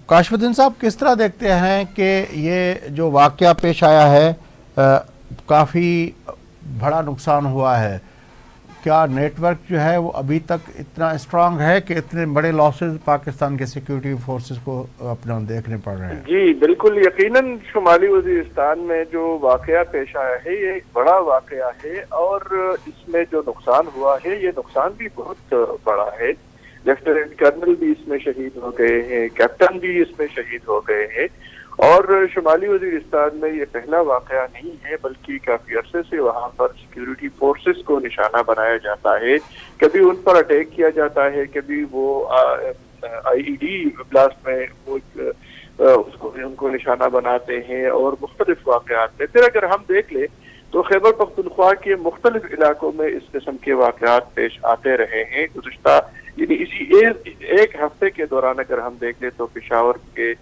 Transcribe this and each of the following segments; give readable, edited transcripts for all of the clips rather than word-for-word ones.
کاشف الدین صاحب کس طرح دیکھتے ہیں کہ یہ جو واقعہ پیش آیا ہے کافی بڑا نقصان ہوا ہے؟ کیا نیٹ ورک جو ہے وہ ابھی تک اتنا اسٹرانگ ہے کہ اتنے بڑے لاسز پاکستان کے سیکیورٹی فورسز کو اپنا دیکھنے پڑ رہے ہیں؟ جی بالکل، یقیناً شمالی وزیرستان میں جو واقعہ پیش آیا ہے یہ ایک بڑا واقعہ ہے، اور اس میں جو نقصان ہوا ہے یہ نقصان بھی بہت بڑا ہے۔ لیفٹیننٹ کرنل بھی اس میں شہید ہو گئے ہیں، کیپٹن بھی اس میں شہید ہو گئے ہیں، اور شمالی وزیرستان میں یہ پہلا واقعہ نہیں ہے بلکہ کافی عرصے سے وہاں پر سیکیورٹی فورسز کو نشانہ بنایا جاتا ہے۔ کبھی ان پر اٹیک کیا جاتا ہے، کبھی وہ آئی ای ڈی بلاسٹ میں وہ ان کو نشانہ بناتے ہیں، اور مختلف واقعات میں پھر اگر ہم دیکھ لیں تو خیبر پختونخوا کے مختلف علاقوں میں اس قسم کے واقعات پیش آتے رہے ہیں۔ گزشتہ یعنی اسی ایک ہفتے کے دوران اگر ہم دیکھ لیں تو پشاور کے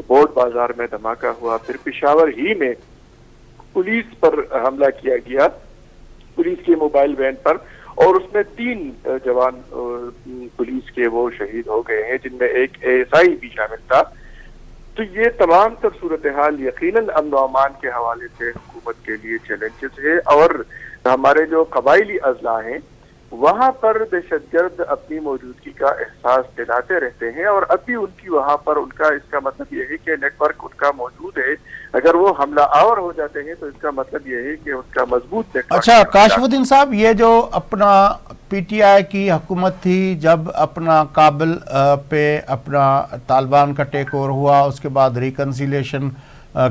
بورڈ بازار میں دھماکہ ہوا، پھر پشاور ہی میں پولیس پر حملہ کیا گیا، پولیس کے موبائل وین پر، اور اس میں 3 جوان پولیس کے وہ شہید ہو گئے ہیں، جن میں ایک ASI بھی شامل تھا۔ تو یہ تمام تر صورتحال یقیناً امن و امان کے حوالے سے حکومت کے لیے چیلنجز ہے، اور ہمارے جو قبائلی اضلاع ہیں وہاں پر دہشت گرد اپنی موجودگی کا احساس دلاتے رہتے ہیں، اور اب بھی ان کی وہاں پر ان کا اس کا مطلب یہ ہے کہ نیٹ ورک ان کا موجود ہے۔ اگر وہ حملہ آور ہو جاتے ہیں تو اس کا مطلب یہ ہے کہ ان کا مضبوط نیٹ ورک۔ اچھا کاشف الدین صاحب، یہ جو اپنا پی ٹی آئی کی حکومت تھی، جب اپنا کابل پہ اپنا طالبان کا ٹیک اوور ہوا، اس کے بعد ریکنسیلیشن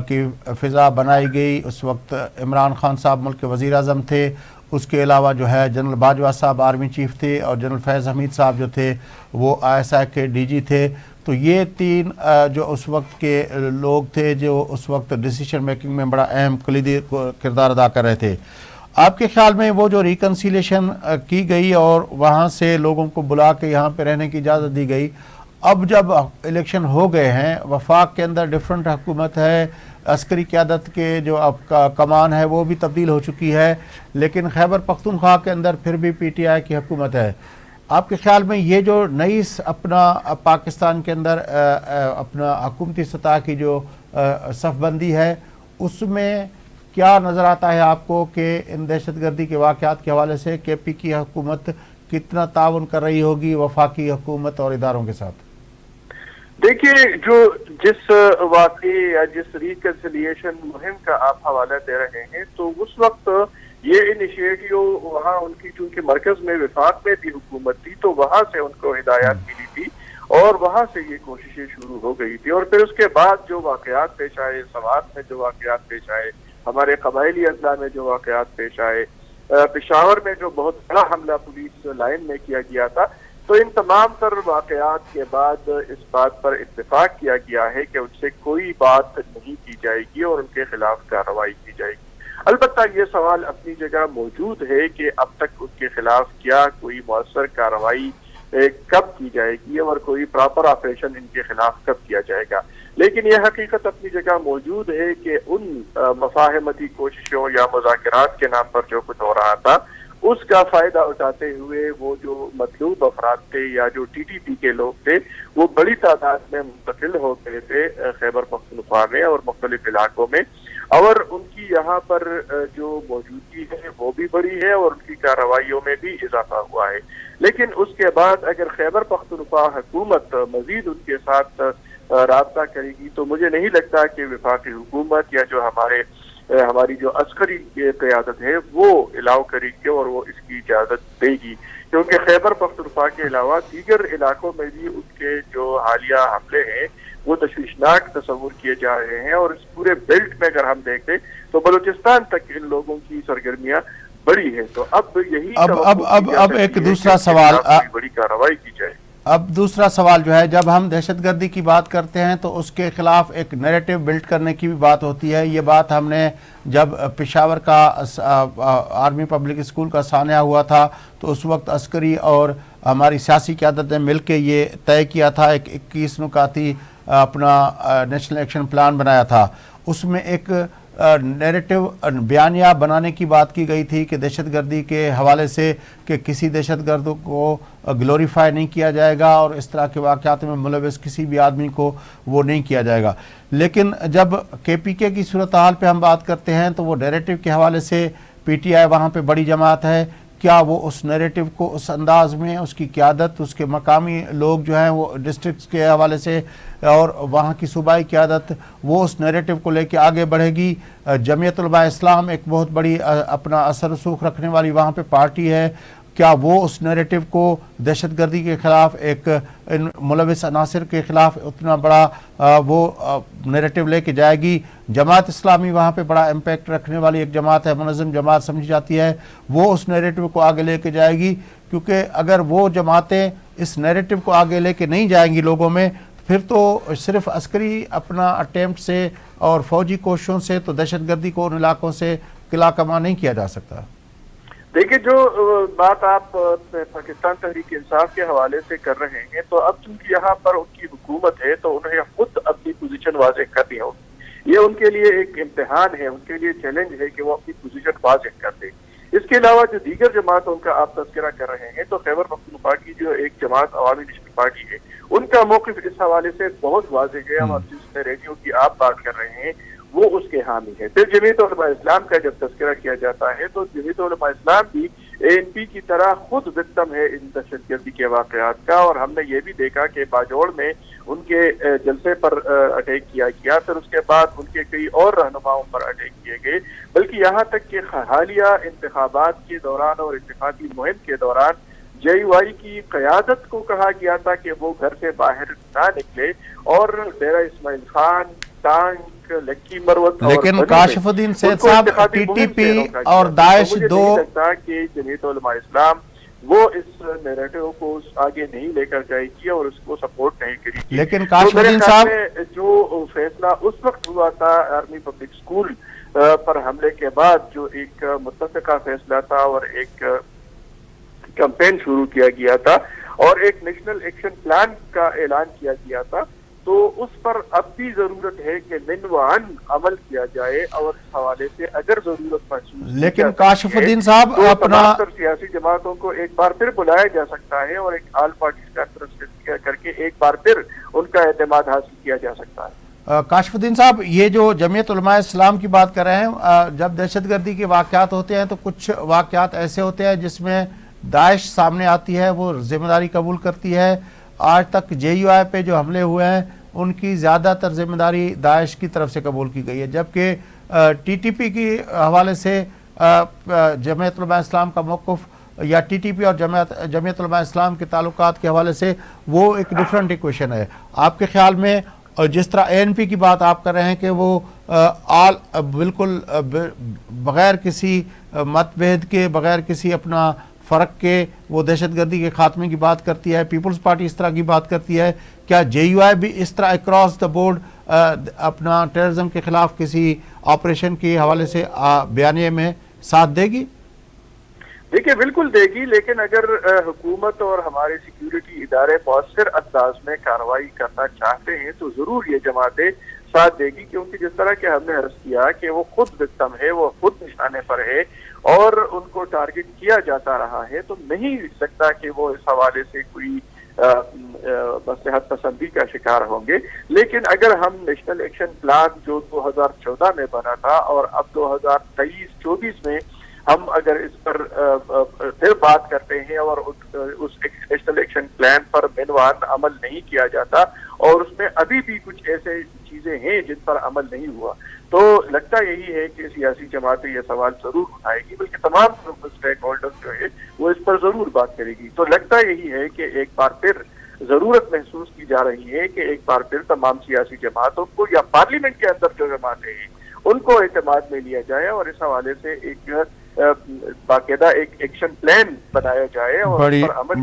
کی فضا بنائی گئی، اس وقت عمران خان صاحب ملک کے وزیر اعظم تھے، اس کے علاوہ جو ہے جنرل باجوہ صاحب آرمی چیف تھے، اور جنرل فیض حمید صاحب جو تھے وہ ISI کے ڈی جی تھے۔ تو یہ 3 جو اس وقت کے لوگ تھے جو اس وقت ڈیسیشن میکنگ میں بڑا اہم کلیدی کردار ادا کر رہے تھے۔ آپ کے خیال میں وہ جو ریکنسیلیشن کی گئی اور وہاں سے لوگوں کو بلا کے یہاں پہ رہنے کی اجازت دی گئی، اب جب الیکشن ہو گئے ہیں، وفاق کے اندر ڈیفرنٹ حکومت ہے، عسکری قیادت کے جو اب کا کمان ہے وہ بھی تبدیل ہو چکی ہے، لیکن خیبر پختونخوا کے اندر پھر بھی پی ٹی آئی کی حکومت ہے، آپ کے خیال میں یہ جو نئی اپنا پاکستان کے اندر اپنا حکومتی سطح کی جو صف بندی ہے، اس میں کیا نظر آتا ہے آپ کو کہ ان دہشت گردی کے واقعات کے حوالے سے کے پی کی حکومت کتنا تعاون کر رہی ہوگی وفاقی حکومت اور اداروں کے ساتھ؟ دیکھیے، جس واقعے یا جس ریکنسیلیشن مہم کا آپ حوالہ دے رہے ہیں، تو اس وقت یہ انیشیٹو وہاں ان کی چونکہ مرکز میں وفاق میں بھی حکومت تھی تو وہاں سے ان کو ہدایات ملی تھی، اور وہاں سے یہ کوششیں شروع ہو گئی تھی، اور پھر اس کے بعد جو واقعات پیش آئے، سوات میں جو واقعات پیش آئے، ہمارے قبائلی اضلاع میں جو واقعات پیش آئے، پشاور میں جو بہت بڑا حملہ پولیس لائن میں کیا گیا تھا، تو ان تمام تر واقعات کے بعد اس بات پر اتفاق کیا گیا ہے کہ ان سے کوئی بات نہیں کی جائے گی اور ان کے خلاف کارروائی کی جائے گی۔ البتہ یہ سوال اپنی جگہ موجود ہے کہ اب تک ان کے خلاف کیا کوئی مؤثر کارروائی کب کی جائے گی، اور کوئی پراپر آپریشن ان کے خلاف کب کیا جائے گا۔ لیکن یہ حقیقت اپنی جگہ موجود ہے کہ ان مفاہمتی کوششوں یا مذاکرات کے نام پر جو کچھ ہو رہا تھا، اس کا فائدہ اٹھاتے ہوئے وہ جو مطلوب افراد تھے یا جو ٹی ٹی پی کے لوگ تھے وہ بڑی تعداد میں منتقل ہو گئے تھے خیبر پختونخوا میں اور مختلف علاقوں میں، اور ان کی یہاں پر جو موجودگی ہے وہ بھی بڑی ہے اور ان کی کارروائیوں میں بھی اضافہ ہوا ہے۔ لیکن اس کے بعد اگر خیبر پختونخوا حکومت مزید ان کے ساتھ رابطہ کرے گی تو مجھے نہیں لگتا کہ وفاقی حکومت یا جو ہماری جو عسکری قیادت ہے وہ الاؤ کرے گی اور وہ اس کی اجازت دے گی، کیونکہ خیبر پختونخوا کے علاوہ دیگر علاقوں میں بھی ان کے جو حالیہ حملے ہیں وہ تشویشناک تصور کیے جا رہے ہیں، اور اس پورے بیلٹ میں اگر ہم دیکھیں تو بلوچستان تک ان لوگوں کی سرگرمیاں بڑی ہیں۔ تو اب یہی اب ایک دوسرا سوال، بڑی کارروائی کی جائے۔ اب دوسرا سوال جو ہے، جب ہم دہشت گردی کی بات کرتے ہیں تو اس کے خلاف ایک نیریٹو بلڈ کرنے کی بھی بات ہوتی ہے۔ یہ بات ہم نے جب پشاور کا آرمی پبلک اسکول کا سانحہ ہوا تھا تو اس وقت عسکری اور ہماری سیاسی قیادت نے مل کے یہ طے کیا تھا، ایک 21 نکاتی اپنا نیشنل ایکشن پلان بنایا تھا۔ اس میں ایک نیریٹو بیانیہ بنانے کی بات کی گئی تھی کہ دہشت گردی کے حوالے سے کہ کسی دہشت گرد کو گلوریفائی نہیں کیا جائے گا اور اس طرح کے واقعات میں ملوث کسی بھی آدمی کو وہ نہیں کیا جائے گا. لیکن جب کے پی کے کی صورتحال پہ ہم بات کرتے ہیں تو وہ نیریٹو کے حوالے سے پی ٹی آئی وہاں پہ بڑی جماعت ہے, کیا وہ اس نیریٹو کو اس انداز میں اس کی قیادت اس کے مقامی لوگ جو ہیں وہ ڈسٹرکٹس کے حوالے سے اور وہاں کی صوبائی قیادت وہ اس نیریٹو کو لے کے آگے بڑھے گی؟ جمعیت علماء اسلام ایک بہت بڑی اپنا اثر رسوخ رکھنے والی وہاں پہ پارٹی ہے, کیا وہ اس نیریٹو کو دہشت گردی کے خلاف ایک ملوث عناصر کے خلاف اتنا بڑا وہ نیریٹو لے کے جائے گی؟ جماعت اسلامی وہاں پہ بڑا امپیکٹ رکھنے والی ایک جماعت ہے, منظم جماعت سمجھی جاتی ہے, وہ اس نیریٹو کو آگے لے کے جائے گی؟ کیونکہ اگر وہ جماعتیں اس نیریٹو کو آگے لے کے نہیں جائیں گی لوگوں میں, پھر تو صرف عسکری اپنا اٹیمپٹ سے اور فوجی کوششوں سے تو دہشت گردی کو ان علاقوں سے قلع کما نہیں کیا جا سکتا. دیکھیں, جو بات آپ پاکستان تحریک انصاف کے حوالے سے کر رہے ہیں, تو اب چونکہ یہاں پر ان کی حکومت ہے تو انہیں خود اپنی پوزیشن واضح کرنی ہوگی. یہ ان کے لیے ایک امتحان ہے, ان کے لیے چیلنج ہے کہ وہ اپنی پوزیشن واضح کر دیں. اس کے علاوہ جو دیگر جماعتوں کا آپ تذکرہ کر رہے ہیں, تو خیبر پختونخوا کی جو ایک جماعت عوامی نیشنل پارٹی ہے, ان کا موقف اس حوالے سے بہت واضح ہے. ہم اب جس ریڈیو کی آپ بات کر رہے ہیں وہ اس کے حامی ہے. پھر جمعیت علماء اسلام کا جب تذکرہ کیا جاتا ہے تو جمعیت علماء اسلام بھی اے این پی کی طرح خود وکٹم ہے ان دہشت گردی کے واقعات کا, اور ہم نے یہ بھی دیکھا کہ باجوڑ میں ان کے جلسے پر اٹیک کیا گیا, پھر اس کے بعد ان کے کئی اور رہنماؤں پر اٹیک کیے گئے, بلکہ یہاں تک کہ حالیہ انتخابات کے دوران اور انتخابی مہم کے دوران جے یو آئی کی قیادت کو کہا گیا تھا کہ وہ گھر سے باہر نہ نکلے اور ڈیرہ اسماعیل خان, ٹانک, لکی مروت, لیکن کاشف الدین سید صاحب ٹی ٹی پی اور داعش دو لگتا کہ جمعیت علماء اسلام وہ اس نیریٹو کو آگے نہیں لے کر جائے گی اور اس کو سپورٹ نہیں کرے گی. لیکن کاشف الدین صاحب جو فیصلہ اس وقت ہوا تھا آرمی پبلک اسکول پر حملے کے بعد, جو ایک متفقہ فیصلہ تھا اور ایک کیمپین شروع کیا گیا تھا اور ایک نیشنل ایکشن پلان کا اعلان کیا گیا تھا, تو اس پر اب بھی ضرورت ہے کہ منوعاً عمل کیا جائے, اور اس حوالے سے اگر ضرورت محسوس لیکن کاشف الدین صاحب تو اپنا سیاسی جماعتوں کو ایک بار پھر بلایا جا سکتا ہے اور ایک آل پارٹیز کا کر کے ایک بار پھر ان کا اعتماد حاصل کیا جا سکتا ہے. کاشف الدین صاحب, یہ جو جمعیت علماء اسلام کی بات کر رہے ہیں, جب دہشت گردی کے واقعات ہوتے ہیں تو کچھ واقعات ایسے ہوتے ہیں جس میں داعش سامنے آتی ہے, وہ ذمہ داری قبول کرتی ہے. آج تک جے یو آئی پہ جو حملے ہوئے ہیں ان کی زیادہ تر ذمہ داری داعش کی طرف سے قبول کی گئی ہے, جبکہ ٹی ٹی پی کی حوالے سے جمعیت علماء اسلام کا موقف یا ٹی ٹی پی اور جمعیت علماء اسلام کے تعلقات کے حوالے سے وہ ایک ڈیفرنٹ ایکویشن ہے. آپ کے خیال میں جس طرح اے این پی کی بات آپ کر رہے ہیں کہ وہ بالکل بغیر کسی مت بھید کے, بغیر کسی اپنا فرق کے وہ دہشت گردی کے خاتمے کی بات کرتی ہے, پیپلز پارٹی اس طرح کی بات کرتی ہے, کیا جے یو آئی بھی اس طرح اکراس دا بورڈ اپنا ٹیررزم کے خلاف کسی آپریشن کے حوالے سے بیانیے میں ساتھ دے گی؟ دیکھیے, بالکل دے گی, لیکن اگر حکومت اور ہمارے سیکیورٹی ادارے مؤثر انداز میں کارروائی کرنا چاہتے ہیں تو ضرور یہ جماعتیں ساتھ دے گی, کیونکہ جس طرح کہ ہم نے عرض کیا کہ وہ خود وکٹم ہے, وہ خود نشانے پر ہے اور ان کو ٹارگٹ کیا جاتا رہا ہے, تو نہیں سکتا کہ وہ اس حوالے سے کوئی مصلحت پسندی کا شکار ہوں گے. لیکن اگر ہم نیشنل ایکشن پلان جو 2014 میں بنا تھا اور اب 2023-24 میں ہم اگر اس پر پھر بات کرتے ہیں اور اس نیشنل ایکشن پلان پر منوعاً عمل نہیں کیا جاتا اور اس میں ابھی بھی کچھ ایسے چیزیں ہیں جن پر عمل نہیں ہوا, تو لگتا یہی ہے کہ سیاسی جماعتیں یہ سوال ضرور اٹھائے گی, بلکہ تمام اسٹیک ہولڈرز جو ہے وہ اس پر ضرور بات کرے گی. تو لگتا یہی ہے کہ ایک بار پھر ضرورت محسوس کی جا رہی ہے کہ ایک بار پھر تمام سیاسی جماعتوں کو یا پارلیمنٹ کے اندر جو جماعتیں ہیں ان کو اعتماد میں لیا جائے اور اس حوالے سے ایک باقاعدہ ایک ایکشن پلان بنایا جائے اور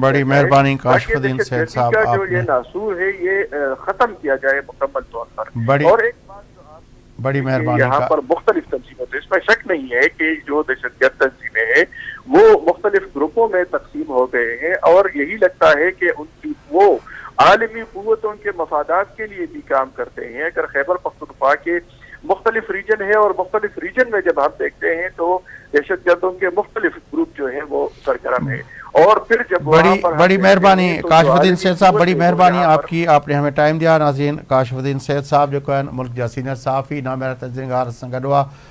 بڑی مہربانی کاشف الدین سید صاحب, کا جو یہ ناصور ہے یہ ختم کیا جائے مکمل طور پر. اور ایک بات جو آپ بڑی مہربانی, یہاں پر مختلف تنظیمیں, تو اس میں شک نہیں ہے کہ جو دہشت گرد تنظیمیں ہیں وہ مختلف گروپوں میں تقسیم ہو گئے ہیں, اور یہی لگتا ہے کہ ان کی وہ عالمی قوتوں کے مفادات کے لیے بھی کام کرتے ہیں. اگر خیبر پختونخوا کے مختلف ریجن ہے اور مختلف ریجن میں جب ہم دیکھتے ہیں تو دہشت گردوں کے مختلف گروپ جو ہیں وہ سرگرم ہیں. اور پھر جب بڑی مہربانی کاشف الدین سید صاحب، بڑی مہربانی آپ کی، آپ نے ہمیں ٹائم دیا. ناظرین، کاشف الدین سید صاحب جو کہ ملک جا سینئر صحافی نامیرا تنظیم گار سنگھ گڈوا